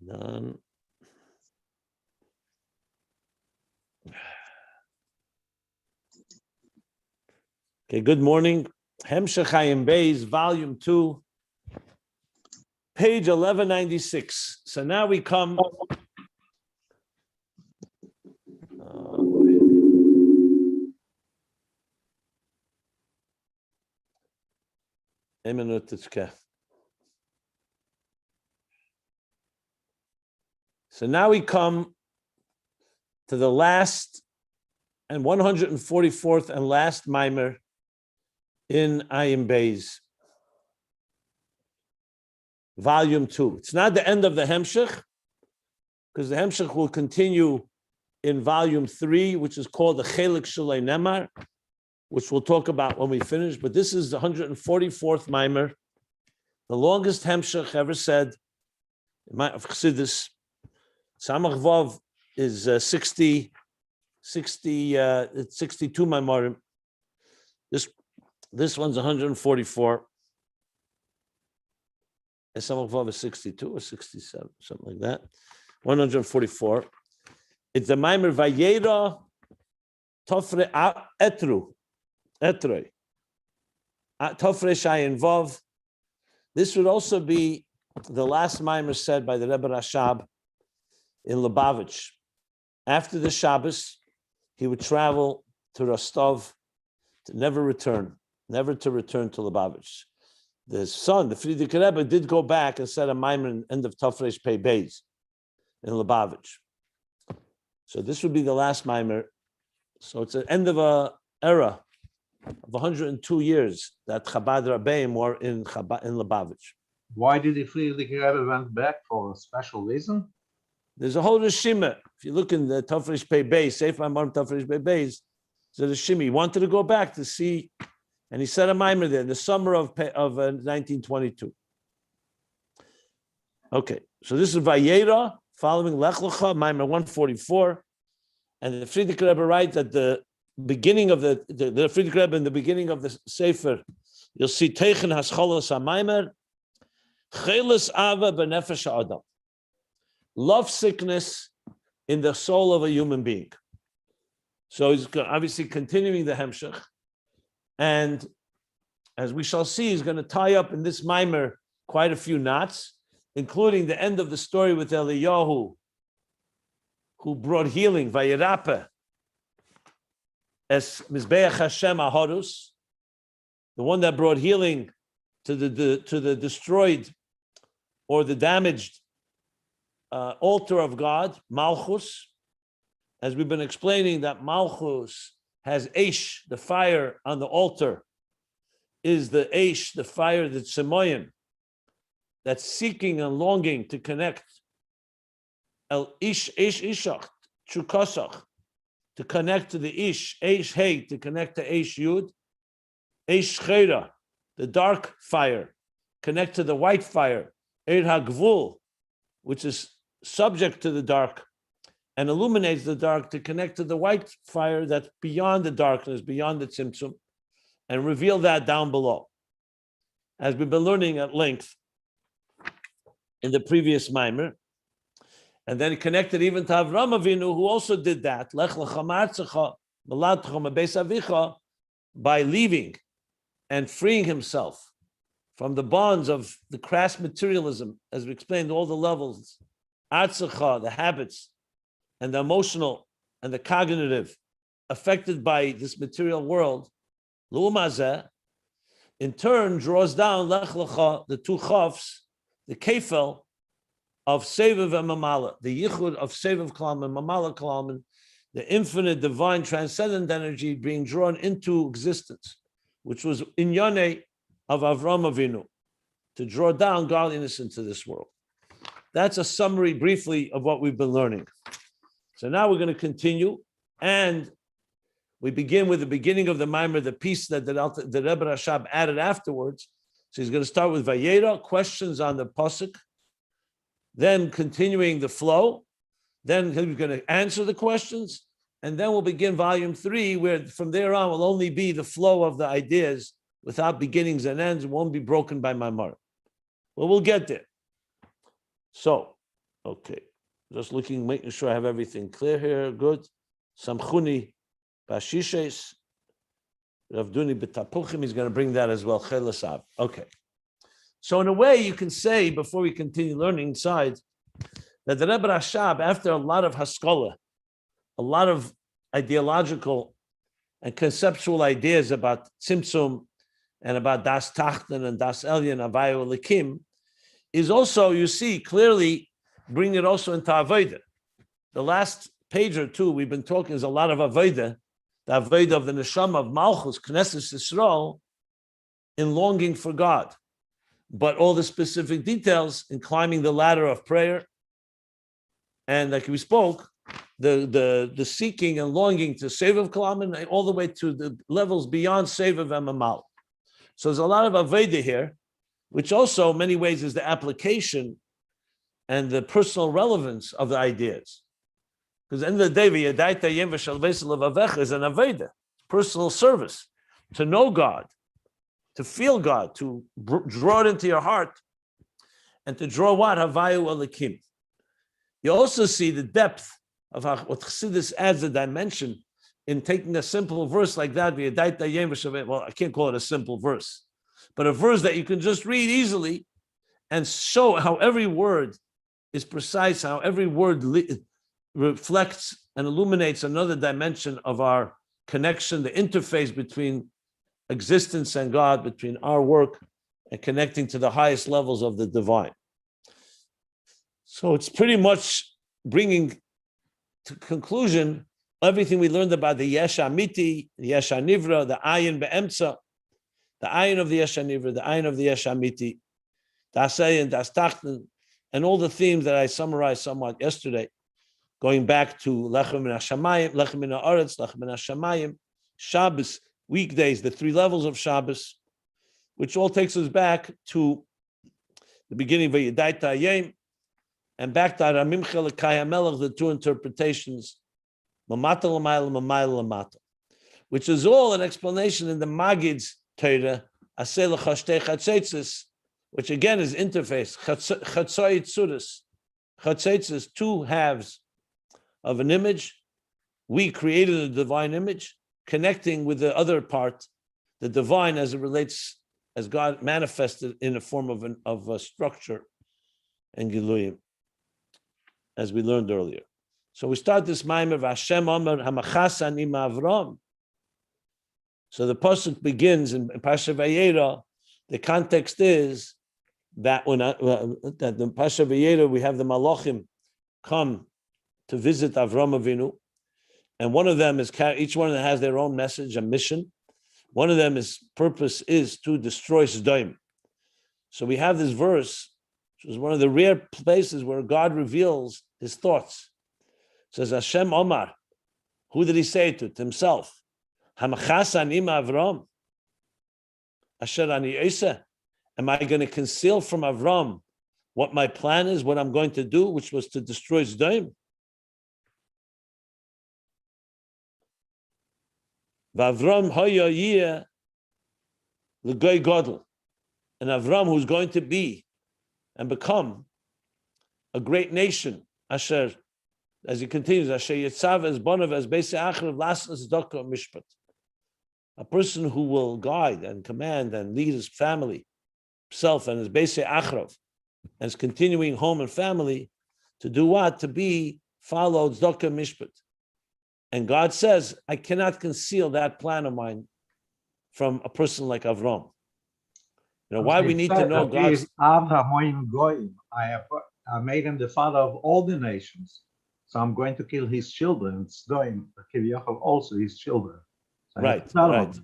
Done. Okay, good morning. Hemshech Ayin Beis, volume 2, page 1196. So now we come. So now we come to the last and 144th and last mimer in Ayin Beis, volume 2. It's not the end of the Hemshech, because the Hemshech will continue in volume 3, which is called the Chelik Shalei Nemar, which we'll talk about when we finish. But this is the 144th mimer, the longest Hemshech ever said of Chassidus. Samach Vav is 62 mimarim. This one's 144. And Samach Vav is 62 or 67, something like that. 144. It's the mimer Vayera Tofre Etrei. Tofre Shayin Vav. This would also be the last mimer said by the Rebbe Rashab in Lubavitch. After the Shabbos, he would travel to Rostov to never to return to Lubavitch. The son, the Frierdiker Rebbe, did go back and said a mimer in end of Tafresh Pei Beis in Lubavitch. So this would be the last mimer. So it's the end of an era of 102 years that Chabad Rabbeim were in Lubavitch. Why did the Frierdiker Rebbe went back? For a special reason? There's a whole Rishima. If you look in the Tafresh Pei Beis, Sefer Marim Tafresh Pei Beis, there's a Rishima. He wanted to go back to see, and he said a mimer there in the summer of 1922. Okay, so this is Vayera, following Lech Lecha, mimer 144, and the Frierdiker Rebbe writes at the beginning of the Frierdiker Rebbe in the beginning of the Sefer, you'll see Teichen Hascholos HaMaimer, Chelis Ava B'Nefesh Adam. Love sickness in the soul of a human being. So he's obviously continuing the Hemshech, and as we shall see, he's going to tie up in this mimer quite a few knots, including the end of the story with Eliyahu, who brought healing, Vayerape, as Mizbeach Hashem Ahorus, the one that brought healing to the destroyed or the damaged altar of God, Malchus. As we've been explaining, that Malchus has Eish, the fire on the altar, is the Eish, the fire that's Semoyim, that's seeking and longing to connect. El Ish, Eish Ishach, Chukosach, to connect to the Ish, Eish Hey, to connect to Eish Yud, Eish Chera, the dark fire, connect to the white fire, Eir HaGvul, which is subject to the dark and illuminates the dark, to connect to the white fire that's beyond the darkness, beyond the tzimtzum, and reveal that down below. As we've been learning at length in the previous mimer, and then connected even to Avram Avinu, who also did that, Lech lecha ma'artzecha, meladcha mebeis avicha, by leaving and freeing himself from the bonds of the crass materialism, as we explained, all the levels, Artzecha, the habits, and the emotional and the cognitive affected by this material world, Lu'umazeh, in turn draws down Lech Lecha, the two chafs, the kefel of Seviv and Mamala, the yichud of Seviv Kalam and Mamala Kalam, the infinite divine transcendent energy being drawn into existence, which was inyane of Avram Avinu, to draw down godliness into this world. That's a summary briefly of what we've been learning. So now we're going to continue, and we begin with the beginning of the mimer, the piece that the Rebbe Rashab added afterwards. So he's going to start with Vayera, questions on the pasuk, then continuing the flow, then he's going to answer the questions, and then we'll begin volume 3, where from there on will only be the flow of the ideas without beginnings and ends. It won't be broken by Maimar. Well, we'll get there. So Okay. Just looking, making sure I have everything clear here. Good. Samchuni Bashishes. Ravduni B'tapuchim, he's going to bring that as well. Chelasab. Okay. So in a way, you can say, before we continue learning inside, that the Rebbe Rashab, after a lot of haskalah, a lot of ideological and conceptual ideas about Tzimtzum and about Das Tachten and Das Elyon, Avayu Elikim, is also, you see, clearly bring it also into Avodah. The last page or two we've been talking is a lot of Avodah, the Avodah of the Neshama of Malchus, Knesset Yisrael, in longing for God. But all the specific details in climbing the ladder of prayer, and like we spoke, the seeking and longing to save of Kalam, and all the way to the levels beyond save of Emamal. So there's a lot of Avodah here, which also in many ways is the application and the personal relevance of the ideas. Because at the end of the day, V'yadaita Yem V'shal Vesel Avavecha is an Avodah, personal service, to know God, to feel God, to draw it into your heart, and to draw what? Havayu Elikim. You also see the depth of how, what Chassidus adds a dimension in taking a simple verse like that. Well, I can't call it a simple verse, but a verse that you can just read easily and show how every word is precise, how every word reflects and illuminates another dimension of our connection, the interface between existence and God, between our work and connecting to the highest levels of the divine. So it's pretty much bringing to conclusion everything we learned about the Yesh Amiti, the Yesh Nivra, the Ayin Be'emtza, the Ayin of the Yesh Nivra, the Ayin of the Yesh Amiti, Das Ayin, Das Tachten, and all the themes that I summarized somewhat yesterday, going back to Lechem Min HaShamayim, Lechem Min HaAretz, Lechem Min HaShamayim, Shabbos, weekdays, the three levels of Shabbos, which all takes us back to the beginning of V'yadaita Ayin, and back to Aramim Chelekaya Melech, the two interpretations, Mamata L'mayla, Mamayla L'mata, which is all an explanation in the Magid's Torah, Aseh L'chashtei Chatzetzes, which again is interface, Chatzoi Tzuris, Chatzetzes, two halves of an image. We created a divine image, connecting with the other part, the divine as it relates, as God manifested in a form of a structure and Giluyim, as we learned earlier. So we start this Maimer, Vashem Omer Hamachas Ani Ma'avram. So the pasuk begins in Pasha Vayera. The context is that that the Pasha Vayera, we have the Malachim come to visit Avram Avinu, and one of them is, each one of them has their own message and mission. One of them is purpose is to destroy Sodom. So we have this verse, which is one of the rare places where God reveals his thoughts. It says, Hashem Omar, who did he say it to himself? Hamachas ani Avram, Asher ani Eisa. Am I going to conceal from Avram what my plan is, what I'm going to do, which was to destroy Sodom? V'Avram hoya yeh l'goy godel, and Avram, who's going to be and become a great nation. Asher, as he continues, Asher yitzav as bonav as beis achrav lasnas daka mishpat, a person who will guide and command and lead his family, himself and his beis achrav, and his continuing home and family to do what? To be followed daka mishpat. And God says, I cannot conceal that plan of mine from a person like Avram. You know, why we need to know God's... I made him the father of all the nations. So I'm going to kill his children. It's going also his children. So right.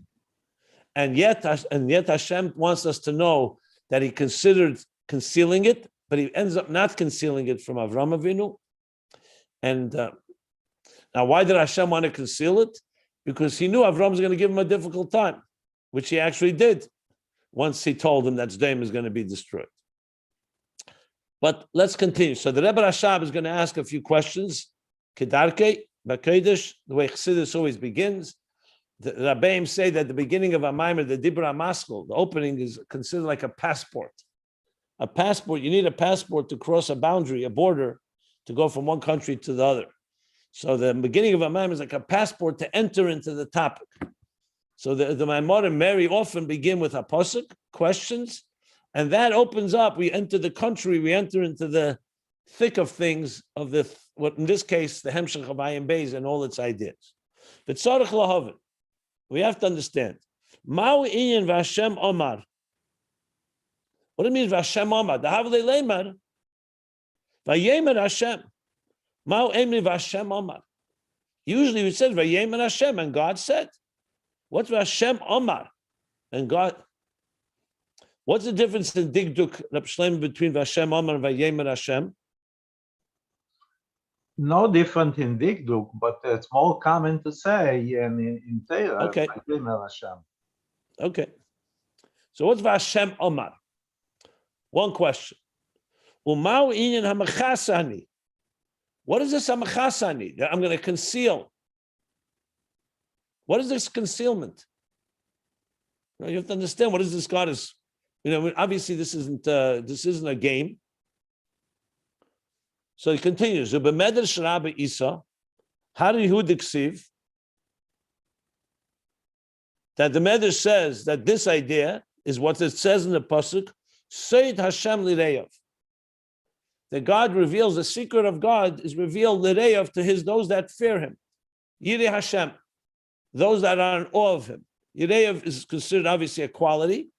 And yet Hashem wants us to know that he considered concealing it, but he ends up not concealing it from Avram Avinu. And now, why did Hashem want to conceal it? Because he knew Avram was going to give him a difficult time, which he actually did once he told him that Sodom is going to be destroyed. But let's continue. So the Rebbe Rashab is going to ask a few questions. Kedarke, Bakodesh, the way Chassidus always begins. The Rabbeim say that the beginning of a Maimer, the Dibra Maskell, the opening is considered like a passport. A passport, you need a passport to cross a boundary, a border, to go from one country to the other. So the beginning of a Maimon is like a passport to enter into the topic. So the Maimon very often begin with a pasuk, questions, and that opens up. We enter the country, we enter into the thick of things, of what in this case, the Hemshech of Ayin Beis and all its ideas. But Tzarech Lahavin, we have to understand. Ma'u Ayin v'Hashem Omar. What it means v'Hashem Omar? The Havlei Leimar, v'Yemer Hashem. Ma'u Emri v'Hashem Omar. Usually we said v'Yemer Hashem, and God said. What's v'Hashem Omar? And God. What's the difference in Digduk, Reb Shlomo, between v'Hashem Omar and v'Yemer Hashem? No different in Dikduk, but it's more common to say in Torah. Okay. Hashem. Okay. So what's v'Hashem Omar? One question. Umau inyan hamachasani. What is this hamachasani that I'm going to conceal? What is this concealment? You have to understand what is this God is. Obviously this isn't a game. So he continues. Rabbi Isa, how did Yehud diksiv? That the Medrash says that this idea is what it says in the pasuk. Seid Hashem lireyav. That God reveals the secret of God is revealed lireyav to those that fear Him. Yirei Hashem, those that are in awe of Him. Yireyav is considered obviously a quality.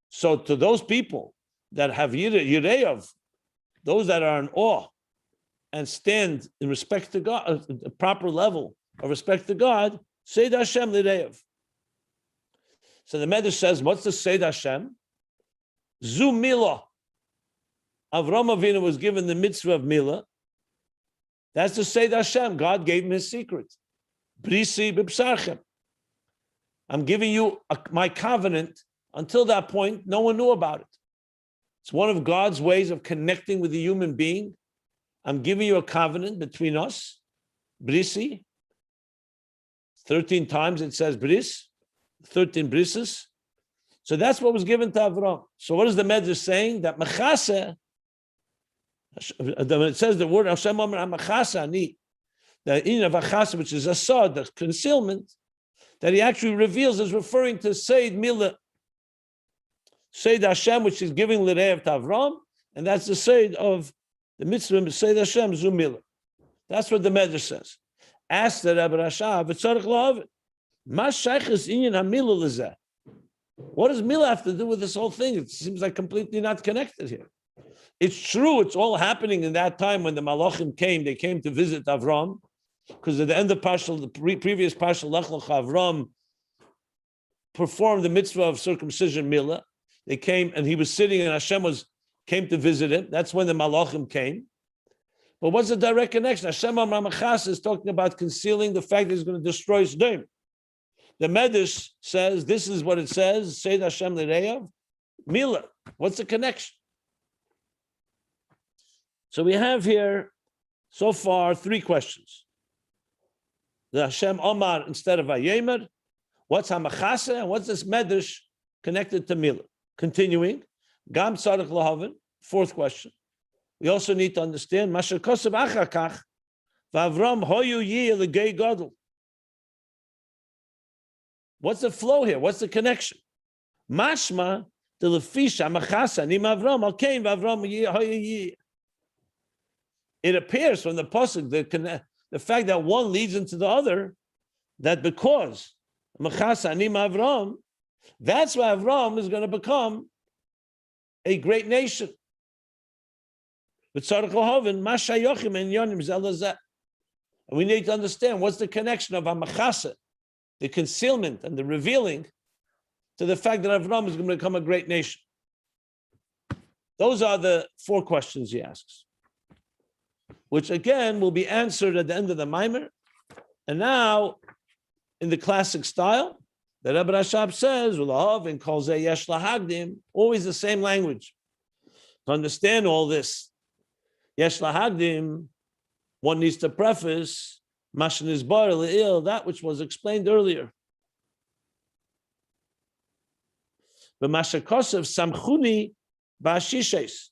So to those people that have Yireyav, those that are in awe and stand in respect to God, a proper level of respect to God, Seid Hashem lireyav. So the Medrash says, what's the Seid Hashem? Zu Milah. Avram Avinu was given the mitzvah of Milah. That's the Seid Hashem. God gave him his secret. Brisi b'psarchem. I'm giving you my covenant. Until that point, no one knew about it. It's one of God's ways of connecting with the human being. I'm giving you a covenant between us. Brisi. 13 times it says bris. 13 brises. So that's what was given to Avram. So what is the Medrash saying? That mechase, when it says the word Hashem Omer HaMachase Ani, the Ayin of Achase, which is asad, the concealment, that he actually reveals is referring to Seid Milah. Seid Hashem, which is giving Lirev to Avram, and that's the Seid of the mitzvah, Seid Hashem, Zu Milah. That's what the Medrash says. Ask the Rabbi Rashav, V'tzarech La'av, Ma shayches inyan hamilah lezeh. What does Milah have to do with this whole thing? It seems like completely not connected here. It's true, it's all happening in that time when the Malachim came. They came to visit Avram, because at the end of Pashal, the previous Pashal Lech Lecha, Avram performed the mitzvah of circumcision Milah. They came and he was sitting and Hashem came to visit him. That's when the Malachim came. But what's the direct connection? Hashem Amramachas is talking about concealing the fact that he's going to destroy Sodom. The Medrash says, this is what it says, Seid Hashem Lireyav, Milah. What's the connection? So we have here, so far, 3 questions. The Hashem Omar instead of Vayemer. What's Hamachase? And what's this Medrash connected to Milah? Continuing, Gam Tzarech Lahavin, 4th question. We also need to understand, Masher Kosev Achakach, V'Avram Hoyu Yi L'Gei Gadol. What's the flow here? What's the connection? Mashma the lefisha machasa nim Avram alkein v'Avram. It appears from the pasuk the fact that one leads into the other, that because machasa nim Avram, that's why Avram is going to become a great nation. And we need to understand what's the connection of Hamachasa, the concealment and the revealing, to the fact that Avram is going to become a great nation. Those are the 4 questions he asks, which again will be answered at the end of the Maimer. And now, in the classic style, the Rebbe Rashab says, and calls yesh lahagdim, always the same language. To understand all this, yesh lahagdim, one needs to preface Mashin is bar le'il, that which was explained earlier. But Mashakosav samchuni ba'ashishes.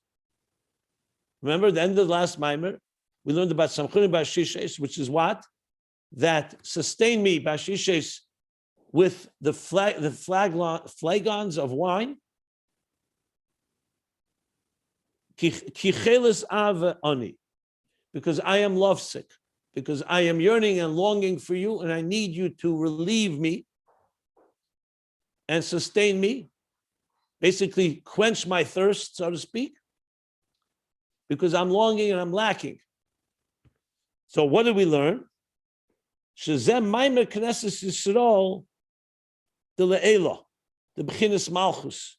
Remember the end of the last Maimer? We learned about Samchuni Bashishes, which is what? That sustain me, Bashishes, with the flagons of wine. Kichelis ava ani, because I am lovesick, because I am yearning and longing for you, and I need you to relieve me and sustain me, basically quench my thirst, so to speak, because I'm longing and I'm lacking. So what did we learn? Shezem maimer knesses Yisrael de le'ela, the bechinas Malchus.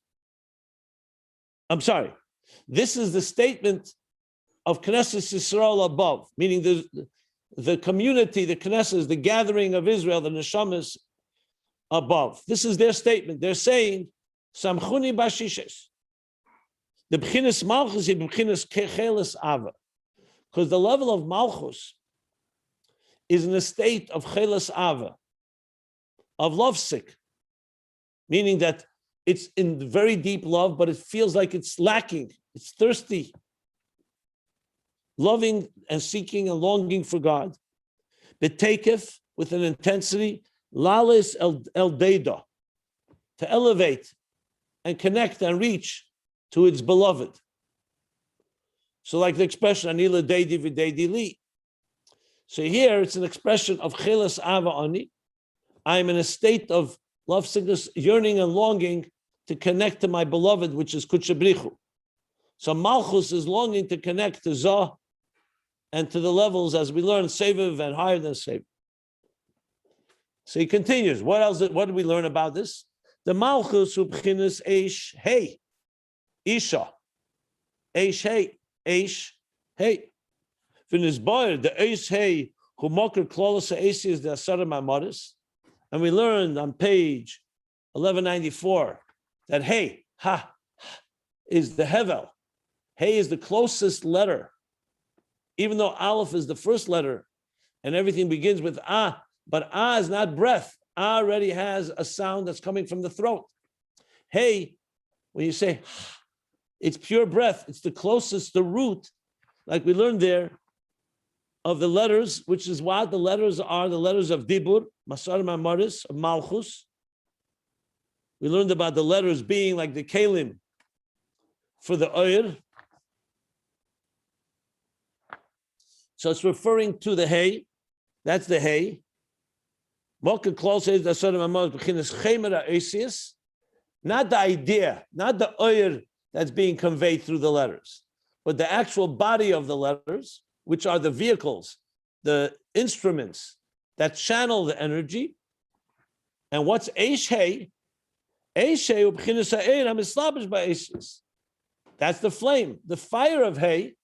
I'm sorry. This is the statement of Knesset Yisrael above, meaning the community, the Knesset, the gathering of Israel, the Neshamas above. This is their statement. They're saying, Samchuni Bashishes. The Bechinas Malchus is Bechinas Kechelis Ava. Because the level of Malchus is in a state of Chelis Ava, of lovesick, meaning that it's in very deep love, but it feels like it's lacking. It's thirsty. Loving and seeking and longing for God. Betekef, with an intensity, lalis el deda, to elevate and connect and reach to its beloved. So like the expression, Anila deidi v'deidi li. So here it's an expression of chelas ava ani. I am in a state of love sickness, yearning and longing to connect to my beloved, which is Kutchabrichu. So Malchus is longing to connect to Zah and to the levels, as we learn, Seviv and higher than Seviv. So he continues. What else? What did we learn about this? The Malchus who b'chinas eish hey, Isha, eish hey, eish hey. Finis boyer the eish hey who mocker klolos eish is the asara mamaris, and we learned on page 1194 that hey ha is the hevel. Hey is the closest letter, even though Aleph is the first letter, and everything begins with ah. But ah is not breath. Ah already has a sound that's coming from the throat. Hey, when you say, it's pure breath. It's the closest, the root, like we learned there, of the letters, which is what the letters are, the letters of Dibur, Masar Mamaris, of Malchus. We learned about the letters being like the Kalim for the Oyer. So it's referring to the Hey. That's the Hey. Not the idea, not the oyer that's being conveyed through the letters, but the actual body of the letters, which are the vehicles, the instruments that channel the energy. And what's eish hey? Eish hey ub'chinas ha'eir hamislabish ba'eishis. That's the flame. The fire of hey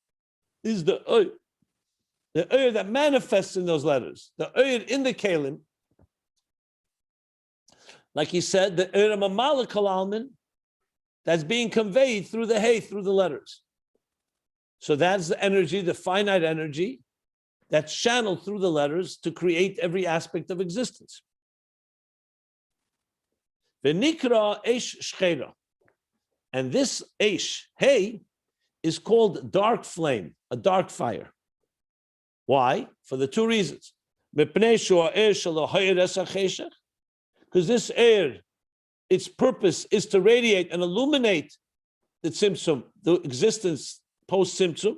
is the oyer that manifests in those letters, the oyer in the kalim. Like he said, the Mamala Kalalman that's being conveyed through the hay, through the letters. So that's the energy, the finite energy that's channeled through the letters to create every aspect of existence. V'nikra eish shchera. And this eish, hay, is called dark flame, a dark fire. Why? For the two reasons. Because this air, its purpose is to radiate and illuminate the tzimtzum, the existence post-tzimtzum,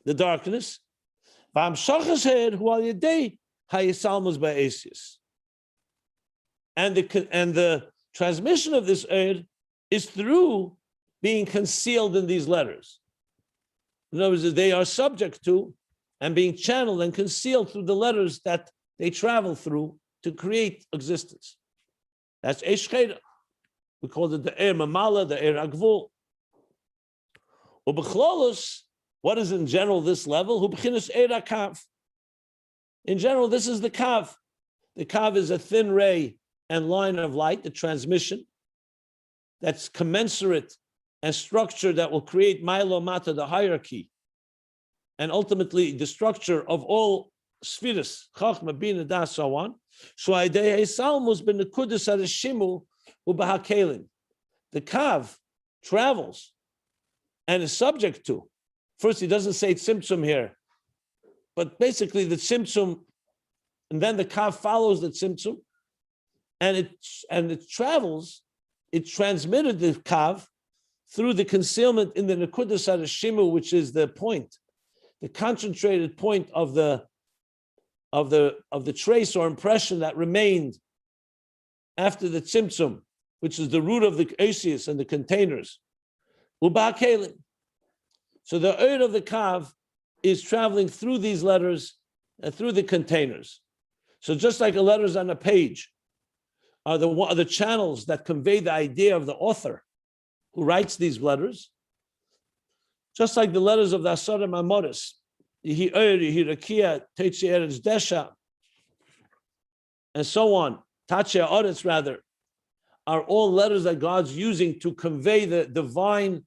the darkness. And the transmission of this air is through being concealed in these letters. In other words, they are subject to and being channeled and concealed through the letters that they travel through to create existence. That's Eish Cheda. We call it the Eir Mamala, the Eir Agvul. Ubechlolos, what is in general this level? Hubchinas Eir HaKav. In general, this is the Kav. The Kav is a thin ray and line of light, the transmission, that's commensurate and structure that will create Milo Mata, the hierarchy, and ultimately the structure of all spheres, Chachma, Bina, Das, so on. The Kav travels and is subject to. First, he doesn't say tzimtzum here. but basically the tzimtzum, and then the kav follows the tzimtzum, and it travels. It transmitted the kav through the concealment in the nekudas harashimu, which is the point, the concentrated point of the trace or impression that remained after the tzimtzum, which is the root of the osius and the containers. Uba kelim. So the oir of the kav is traveling through these letters and through the containers. So just like the letters on a page are the channels that convey the idea of the author who writes these letters, just like the letters of the Asara Mamoris, Yehi Oir, Yehi Rakia, Teitzi Eretz Desha, and so on, Tachia Oretz rather, are all letters that God's using to convey the divine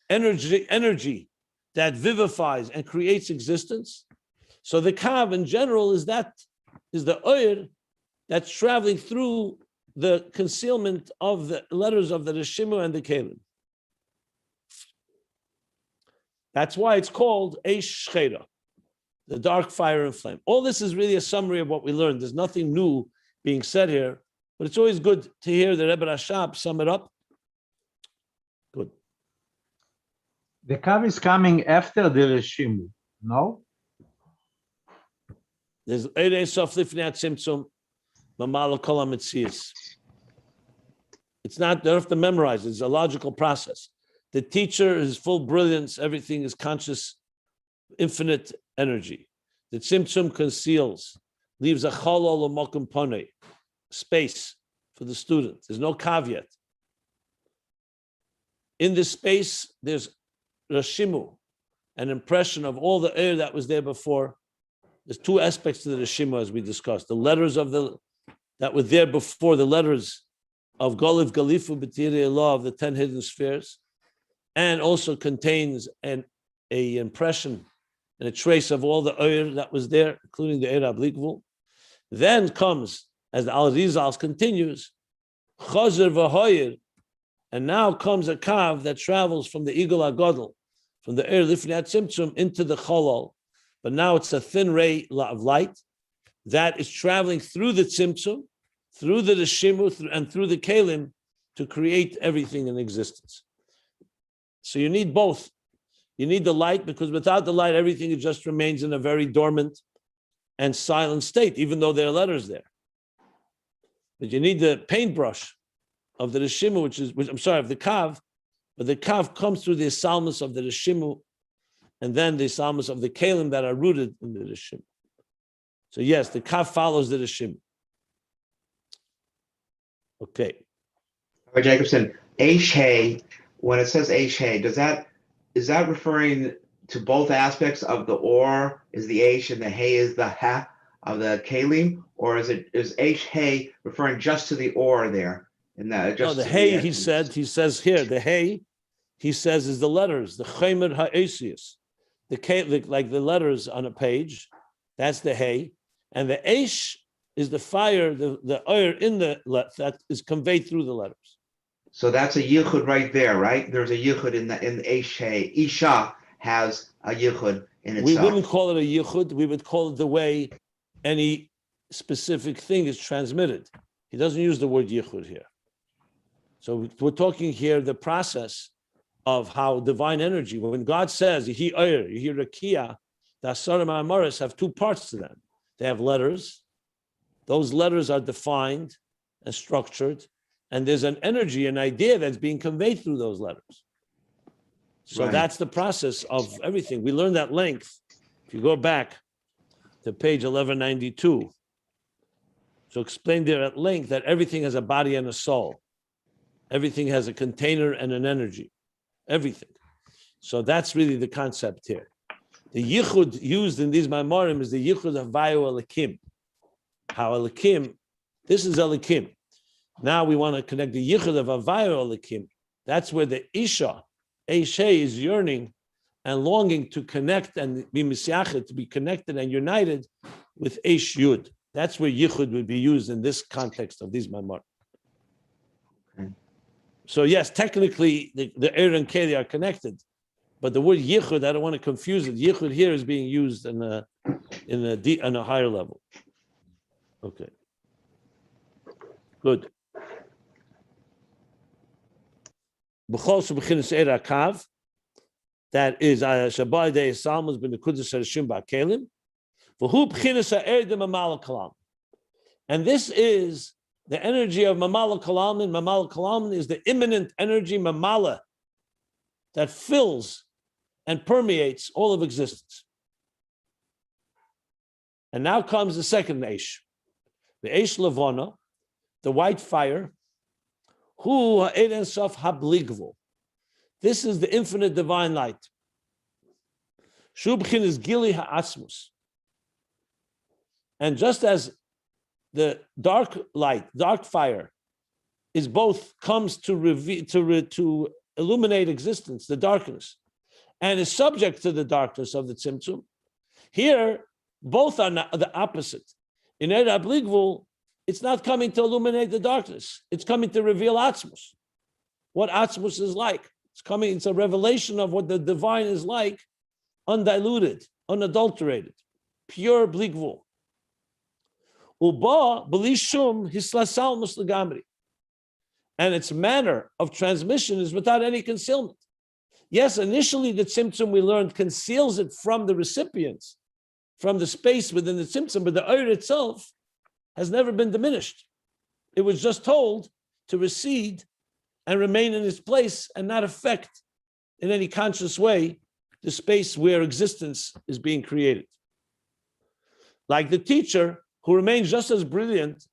energy that vivifies and creates existence. So the kav in general is the oir that's traveling through the concealment of the letters of the Reshimu and the Kelim. That's why it's called Eish Shchera, the dark fire and flame. All this is really a summary of what we learned. There's nothing new being said here, but it's always good to hear the Rebbe Rashab sum it up. Good. The kav is coming after the Reshimu, no? There's Eirei Sof Lifnei Tzimtzum, Mamala Kol HaMetzias. It's not, they don't have to memorize it. It's a logical process. The teacher is full brilliance. Everything is conscious, infinite energy. The Tzimtzum conceals, leaves a cholol or mokum ponei, space for the student. There's no caveat. In this space, there's Rashimu, an impression of all the air that was there before. There's two aspects to the Rashimu, as we discussed. The letters that were there before, the letters of Goliv Galifu B'tirei Law of the 10 hidden spheres, and also contains a impression and a trace of all the oir that was there, including the Eir Ablikvul. Then comes, as the Al Rizal continues, Chazer V'Hoyer, and now comes a kav that travels from the Igul HaGodel, from the Eir Lifnei Tzimtzum into the Cholol, but now it's a thin ray of light that is traveling through the Tzimtzum, through the Reshimu, and through the Kelim to create everything in existence. So you need both. You need the light, because without the light, everything just remains in a very dormant and silent state, even though there are letters there. But you need the paintbrush of the Reshimu, of the Kav, but the Kav comes through the Salmus of the Reshimu, and then the Salmus of the Kelim that are rooted in the Reshimu. So yes, the Kav follows the Reshimu. Okay. Rabbi Jacobson, Eish, when it says Eish, is that referring to both aspects of the or is the Eish and the Hey is the Ha of the Kalim, or is Eish referring just to the or there? No, the Hey, he says here, the Hey, he says is the letters, the Chemer Ha'esius, like the letters on a page, that's the Hey, and the Eish is the fire, the oil in that is conveyed through the letters. So that's a yichud right there, right? There's a yichud in the Eish. Isha has a yichud in itself. We wouldn't call it a yichud. We would call it the way any specific thing is transmitted. He doesn't use the word yichud here. So we're talking here the process of how divine energy. When God says Yehi Oir, Yehi Rakia, the Asara Ma'amaris have two parts to them. They have letters. Those letters are defined and structured, and there's an energy, an idea that's being conveyed through those letters. So That's the process of everything. We learned at length. If you go back to page 1192, so explained there at length that everything has a body and a soul. Everything has a container and an energy. Everything. So that's really the concept here. The yichud used in these Maimarim is the yichud of Vayu Elikim. How Elikim, this is Elikim. Now we want to connect the yichud of Avayu Elikim. That's where the Isha, Eishei, is yearning and longing to connect and be Misiachet, to be connected and united with Eish Yud. That's where yichud would be used in this context of these Maimar. Okay. So yes, technically the Er and Keli are connected, But the word yichud, I don't want to confuse it. Yichud here is being used on a higher level. Okay. Good. That is Shabbat Day Salmos ben the Kudus Harishim Ba'Kelim. And this is the energy of Mamala Kalamin. Mamala Kalamin is the immanent energy, Mamala, that fills and permeates all of existence. And now comes the second Eish, the Eish Levana, the white fire, Hu Ha'eden Sof Habligvul. This is the infinite divine light. Shubchin is Gili Ha'atzmus. And just as the dark light, dark fire, is both comes to reveal, to illuminate existence, the darkness, and is subject to the darkness of the Tzimtzum. Here, both are not the opposite. In Eid Abligvul, it's not coming to illuminate the darkness. It's coming to reveal Atzmus, what Atzmus is like. It's a revelation of what the divine is like, undiluted, unadulterated, pure Bligvul. Uba belishum hislasal musligamri. And its manner of transmission is without any concealment. Yes, initially the tzimtzum we learned conceals it from the recipients, from the space within the tzimtzum, but the Ayr itself has never been diminished. It was just told to recede and remain in its place and not affect in any conscious way the space where existence is being created. Like the teacher who remains just as brilliant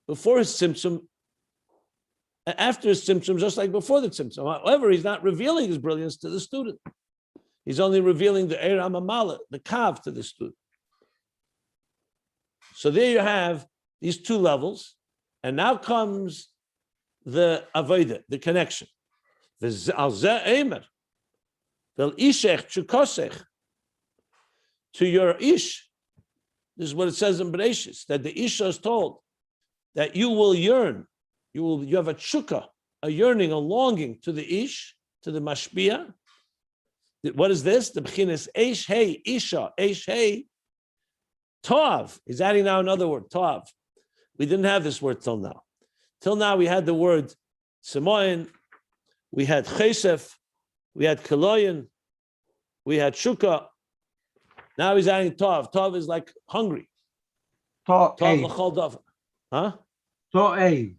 before his tzimtzum and after his tzimtzum, just like before the tzimtzum. However, he's not revealing his brilliance to the student. He's only revealing the Eir HaMamala, the Kav, to the student. So there you have these two levels, and now comes the Avodah, the connection. To your ish, this is what it says in Bereshis, that the Isha is told that you will yearn, you have a tshuka, a yearning, a longing to the ish, to the mashpia. What is this? The b'chinas eish hey, Isha, eish hey, Tov. He's adding now another word, Tov. We didn't have this word till now. Till now we had the word Simoin, we had Chesef, we had Kaloyin, we had Shuka. Now he's adding Tov. Tov is like hungry. Tov l'chol davar. Huh? To'ev.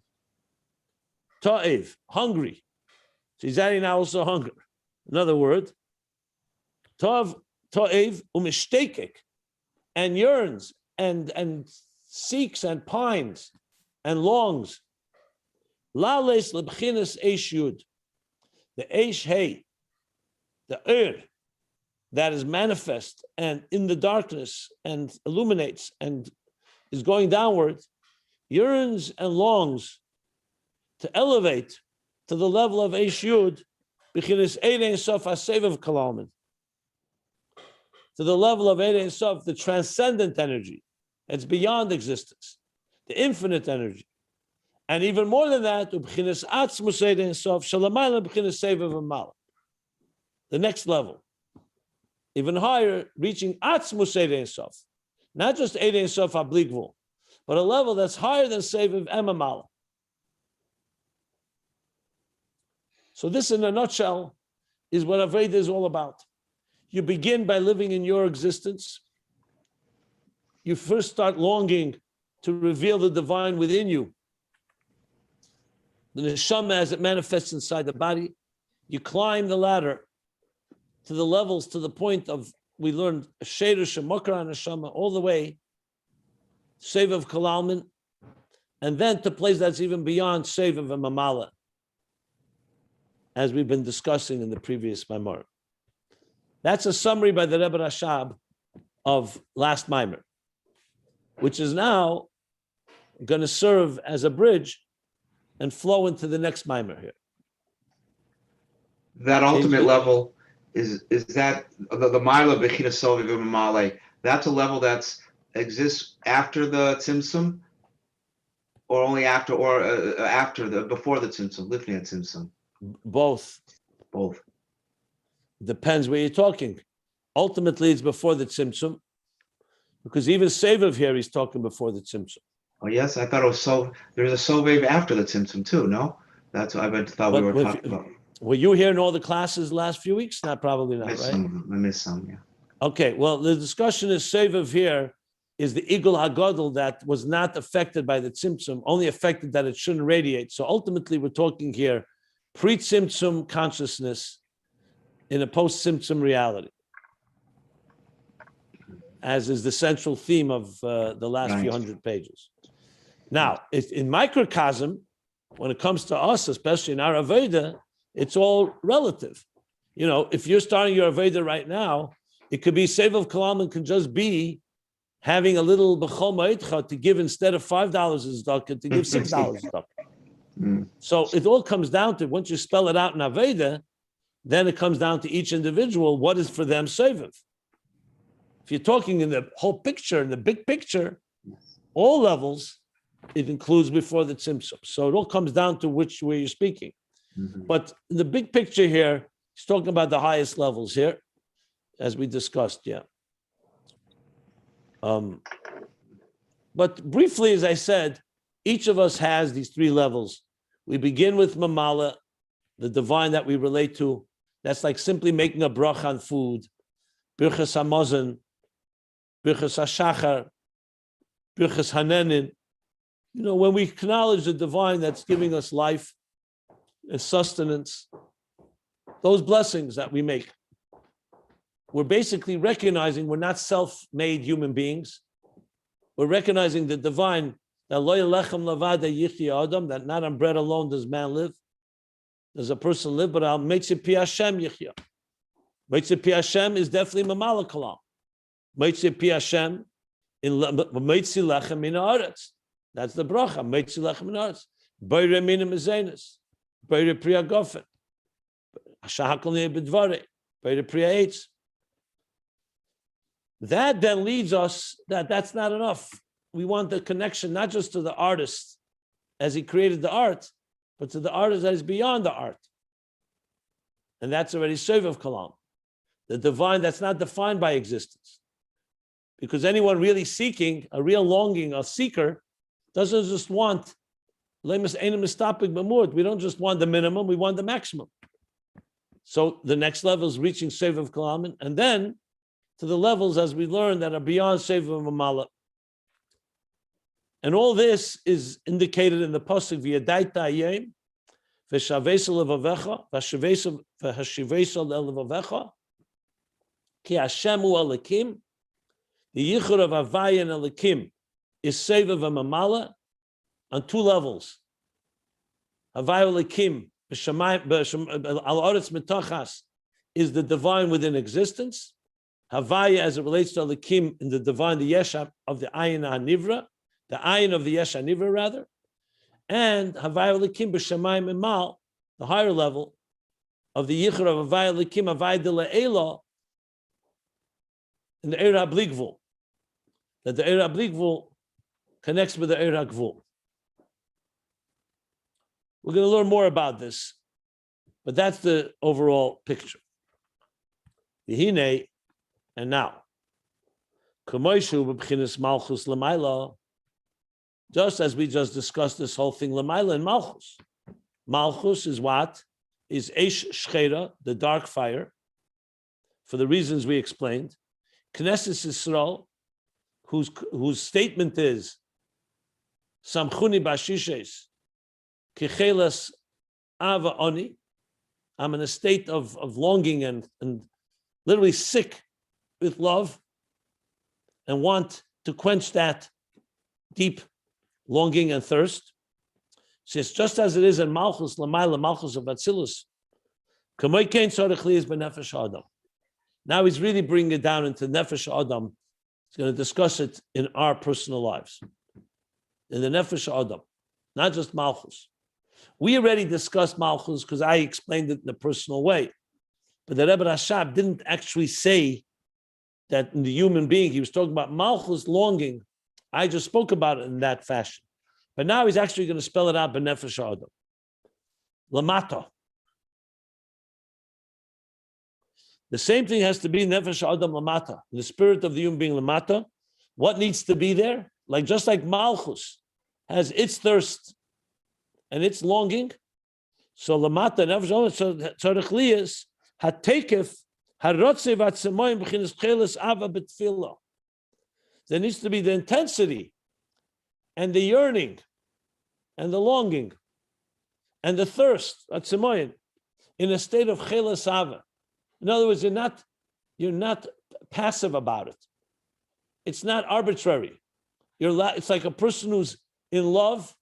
To'ev, hungry. So he's adding now also hunger. Another word. Tov, To'ev, umishtekek, and yearns and seeks and pines and longs. Lales lebchinas eish yud. The eish hey, the that is manifest and in the darkness and illuminates and is going downward, yearns and longs to elevate to the level of Eish Yud, b'chinas Eid Sof HaSevav Kalalmin, to the level of Eid Sof, the transcendent energy. It's beyond existence, the infinite energy. And even more than that, b'chinas Atzmus Eid Sof, Shalamayla b'chinas Sevav Amal. The next level. Even higher, reaching Atzmus Eid Sof, not just Eid Sof HaBligvul, but a level that's higher than Seviv Emamal. So this, in a nutshell, is what Avodah is all about. You begin by living in your existence. You first start longing to reveal the divine within you, the neshama as it manifests inside the body. You climb the ladder to the levels, to the point of, we learned Sheder Shemokra Neshama, all the way, Sevav Kalalmin, and then to place that's even beyond Sevav and Mamala, as we've been discussing in the previous Maimar. That's a summary by the Rebbe Rashab of last Maimar, which is now going to serve as a bridge and flow into the next Maimar here. That ultimate level is that the Mila Bechina Soviv Male, that's a level that exists after the Tzimtzum, or only after, or before the Tzimtzum, Lifnei Tzimtzum? Both. Both. Depends where you're talking. Ultimately, it's before the tzimtzum, because even Sevav here, he's talking before the tzimtzum. Oh yes, I thought it was so. There's a Sovev after the Tzimtzum too. No, that's what I thought we But were talking about. Were you here in all the classes the last few weeks? Probably not, right? I missed some. Yeah. Okay, well, the discussion is Sevav here is the Igul HaGadol that was not affected by the Tzimtzum, only affected that it shouldn't radiate. So ultimately, we're talking here pre-Tzimtzum consciousness in a post-Tzimtzum reality, as is the central theme of the last few hundred pages. Now, in microcosm, when it comes to us, especially in our Aveda, it's all relative. You know, if you're starting your Aveda right now, it could be Sevav Kalam and can just be having a little B'chol Ma'itcha to give instead of $5 as Daka, to give $6 as Daka. So it all comes down to, once you spell it out in Aveda, then it comes down to each individual, what is for them Sevav. If you're talking in the whole picture, in the big picture, all levels, it includes before the tzimtzum. So it all comes down to which way you're speaking. But in the big picture here, he's talking about the highest levels here, as we discussed, yeah. But briefly, as I said, each of us has these three levels. We begin with Mamala, the divine that we relate to. That's like simply making a bracha on food. Birchas HaMazon, Birchas HaShachar, Birchas HaNenin. You know, when we acknowledge the divine that's giving us life and sustenance, those blessings that we make, we're basically recognizing we're not self-made human beings. We're recognizing the divine, that lo yelechem levada yichya adam, that not on bread alone does man live, does a person live, but al meitzi pi Hashem yichya. Meitzi pi Hashem is definitely mamala kalam. Meitzi pi Hashem in meitzi lechem min haaretz. That's the bracha. Meitzi lechem min haaretz. Beire mina mezenes. Beire priya gofen. Hashahakol neh b'dvarei. Beire priya eitz. That then leads us that that's not enough. We want the connection not just to the artist as he created the art, but to the artist that is beyond the art. And that's already Sevav Kalam, the divine that's not defined by existence. Because anyone really seeking, a real longing, a seeker, doesn't just want, we don't just want the minimum, we want the maximum. So the next level is reaching Sevav Kalam, and then to the levels, as we learn, that are beyond Sevav Mamala. And all this is indicated in the pasuk v'yadaita Ayin v'shavesel levavecha v'hashivesel levavecha ki Hashem hu Elokim. The yichur of Havaya and Elokim is Sevav Mamala on two levels. Havaya Elokim al aretz mitachas is the divine within existence. Havaya, as it relates to Elokim in the divine, the Yesha of the Ayin HaNivra, the Ayin of the Yesh HaNivra rather, and Havaya Elokim b'Shamayim Imal, the higher level of the Yichur of Havaya Elokim, Havaya de Le'ela, in the Eir HaBligvul, that the Eir HaBligvul connects with the Eir HaGvul. We're going to learn more about this, but that's the overall picture. V'hinei, and now, Malchus Lamaila, just as we just discussed this whole thing, Lamaila and Malchus. Malchus is what? Is Eish Shchera, the dark fire, for the reasons we explained. Knesset Yisrael, whose statement is Samchuni Bashishes, Kechelas Ava Oni. I'm in a state of longing and literally sick with love and want to quench that deep longing and thirst. Says just as it is in Malchus, Lamaila, Malchus of Atzilus, Kamei Kein Tzorech Li is B'Nefesh Adam. Now he's really bringing it down into Nefesh Adam. He's going to discuss it in our personal lives, in the Nefesh Adam, not just Malchus. We already discussed Malchus because I explained it in a personal way, but the Rebbe Rashab didn't actually say that in the human being, he was talking about Malchus longing. I just spoke about it in that fashion. But now he's actually going to spell it out, B'Nefesh Adam. Lamata. The same thing has to be nefesh adam lamata, the spirit of the human being lamata. What needs to be there? Like just like Malchus has its thirst and its longing, so lamata nefesh adam tzarich liyas hatekef harotze vatzemoyim b'chinas cheles ava betfila. There needs to be the intensity and the yearning and the longing and the thirst vatzemoyim in a state of cheles ava. In other words, you're not passive about it. It's not arbitrary. It's like a person who's in love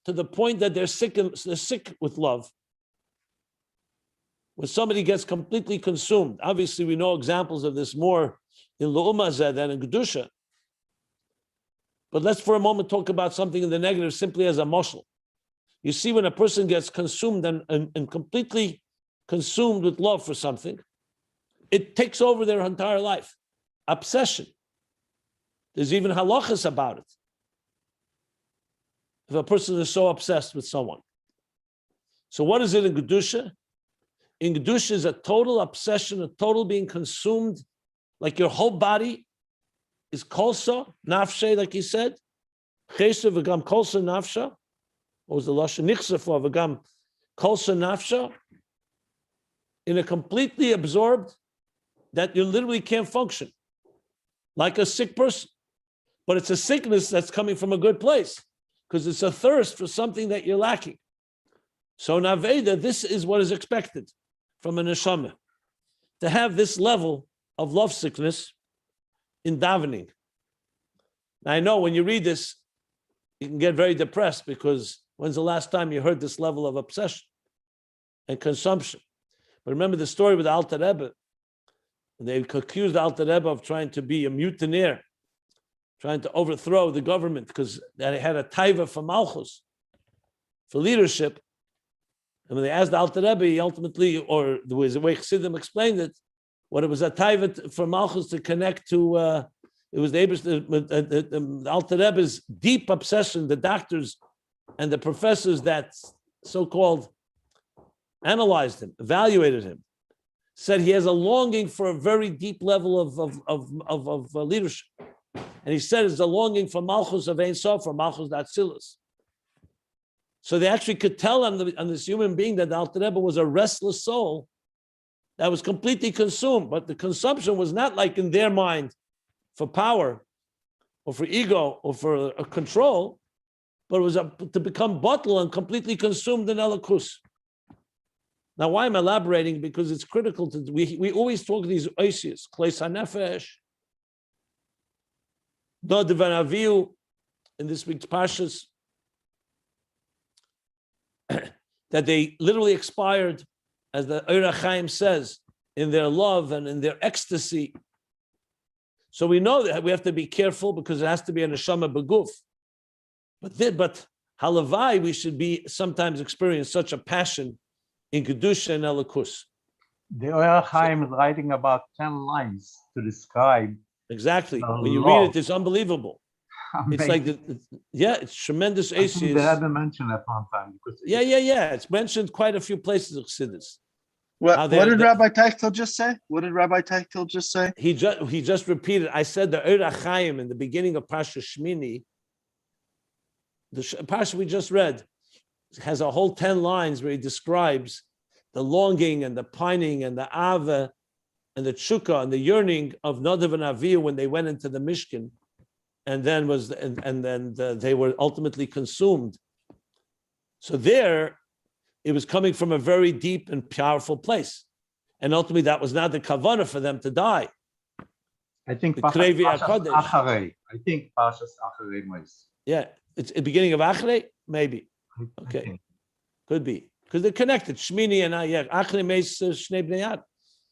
to the point that they're sick with love. When somebody gets completely consumed, obviously we know examples of this more in Lu'umazeh than in Kedusha. But let's for a moment talk about something in the negative simply as a moshel. You see, when a person gets consumed and completely consumed with love for something, it takes over their entire life. Obsession. There's even halachas about it. If a person is so obsessed with someone. So what is it in Kedusha? In Kedusha is a total obsession, a total being consumed, like your whole body is kolsa, nafshe, like he said. Chesed v'gam kolsa nafsha. What was the lashon? Nichsa for v'gam kolsa nafsha. In a completely absorbed that you literally can't function like a sick person. But it's a sickness that's coming from a good place because it's a thirst for something that you're lacking. So in Aveda, this is what is expected from a neshama, to have this level of love sickness in davening. Now I know when you read this, you can get very depressed because when's the last time you heard this level of obsession and consumption? But remember the story with the Alter Rebbe. They accused the Alter Rebbe of trying to be a mutineer, trying to overthrow the government because they had a taiva for Malchus, for leadership. And when they asked the Alter Rebbe, he ultimately, or the way Chassidim explained it, what it was a taiva for Malchus to connect to, it was the Alter Rebbe's deep obsession, the doctors and the professors that so-called analyzed him, evaluated him, said he has a longing for a very deep level of leadership. And he said it's a longing for Malchus of Ein Sof, for Malchus Datzilus. So they actually could tell on this human being that the Alter Rebbe was a restless soul that was completely consumed. But the consumption was not like in their mind for power or for ego or for control, but it was to become bottled and completely consumed in Elikus. Now, why I'm elaborating? Because it's critical to, we always talk these oisias, Kleis HaNefesh, Nod Vanaviu, in this week's Parshas, that they literally expired, as the Eira Chaim says, in their love and in their ecstasy. So we know that we have to be careful because it has to be a neshama beguf. But halavai, we should be sometimes experience such a passion in Kedusha and Elikus. The Eira Chaim is writing about 10 lines to describe. Exactly. When you read it, it's unbelievable. It's like, it's tremendous. I think the Rabbi mentioned at one time. Because It's mentioned quite a few places of Chassidus. What did Rabbi Teichel just say? What did Rabbi Teichel just say? He just repeated. I said the Eira Chaim in the beginning of Parsha Shmini, the Parsha we just read, has a whole 10 lines where he describes the longing and the pining and the ava and the tshuka and the yearning of Nadav and Avihu when they went into the Mishkan, and then they were ultimately consumed. So there, it was coming from a very deep and powerful place, and ultimately that was not the kavanah for them to die. I think Parshas Acharei. I think Parshas Acharei was. Yeah, it's the beginning of Acharei, maybe. Okay, could be because they're connected. Shmini and Acharei meis Shnei Bnei Yad.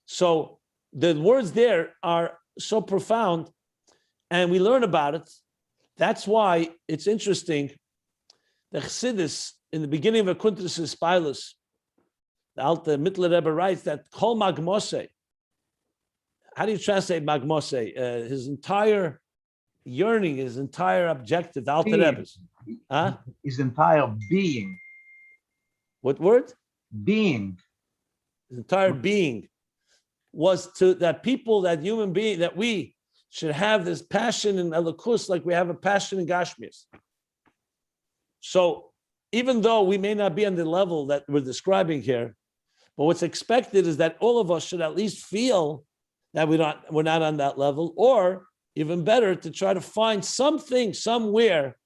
So the words there are so profound, and we learn about it. That's why it's interesting. The Chassidus, in the beginning of Akuntres Spilus, the Alter Mittler Rebbe writes that Kol Magmose. How do you translate Magmose? His entire yearning, his entire objective, the Alter Rebbe's. His entire being. What word? Being. His entire being. was that human being, that we should have this passion in Elokus like we have a passion in Gashmias. So even though we may not be on the level that we're describing here, but what's expected is that all of us should at least feel that we're not on that level, or even better, to try to find something somewhere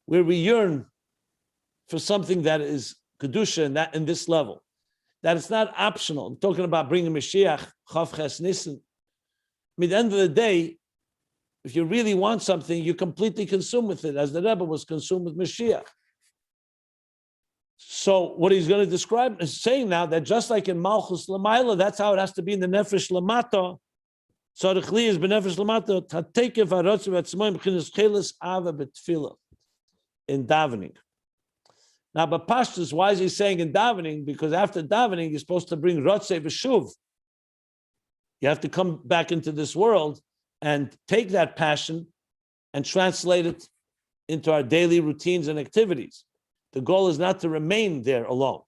where we yearn for something that is Kedusha in this level. That it's not optional. I'm talking about bringing Mashiach, Chav Ches Nissen. I mean, at the end of the day, if you really want something, you completely consume with it, as the Rebbe was consumed with Mashiach. So what he's going to describe is saying now that just like in Malchus Lamaila, that's how it has to be in the Nefesh Lamata. So the Chli is Benefesh Lamata, Tatekev Harotzu Vetzmoim B'chinas Chelis Ava B'Tfilah, in davening. Now, but Pashtus, why is he saying in davening? Because after davening, you're supposed to bring Rotzei V'Shuv. You have to come back into this world and take that passion and translate it into our daily routines and activities. The goal is not to remain there alone.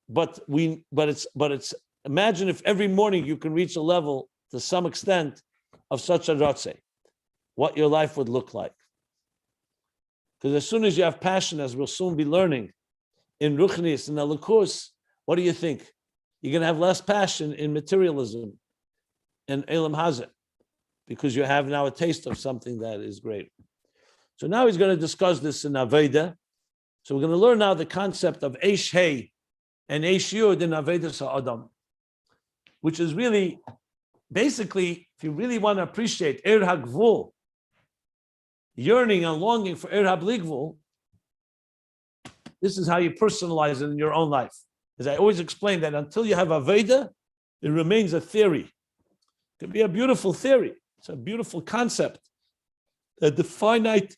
But it's imagine if every morning you can reach a level to some extent of such a Rotzei, what your life would look like. Because as soon as you have passion, as we'll soon be learning, in Ruchnis and Elokus, what do you think? You're going to have less passion in materialism and Elam Hazeh, because you have now a taste of something that is great. So now he's going to discuss this in Aveda. So we're going to learn now the concept of Eish Hey and Eish Yud in Aveda Sa'adam, which is really, basically, if you really want to appreciate Er HaGvul, yearning and longing for Er HaBligvul, this is how you personalize it in your own life. As I always explain, that until you have Aveda, it remains a theory. It could be a beautiful theory. It's a beautiful concept. That the finite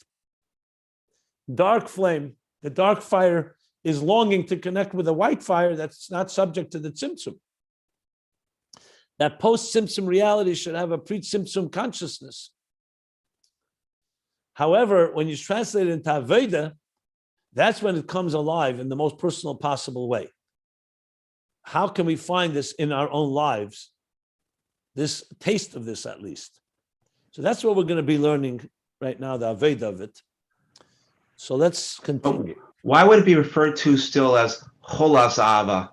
dark flame, the dark fire, is longing to connect with a white fire that's not subject to the Tzimtzum. That post-Tzimtzum reality should have a pre-Tzimtzum consciousness. However, when you translate it into Aveda, that's when it comes alive in the most personal possible way. How can we find this in our own lives? This taste of this, at least. So that's what we're going to be learning right now, the Aveda of it. So let's continue. Why would it be referred to still as Cholas Ava?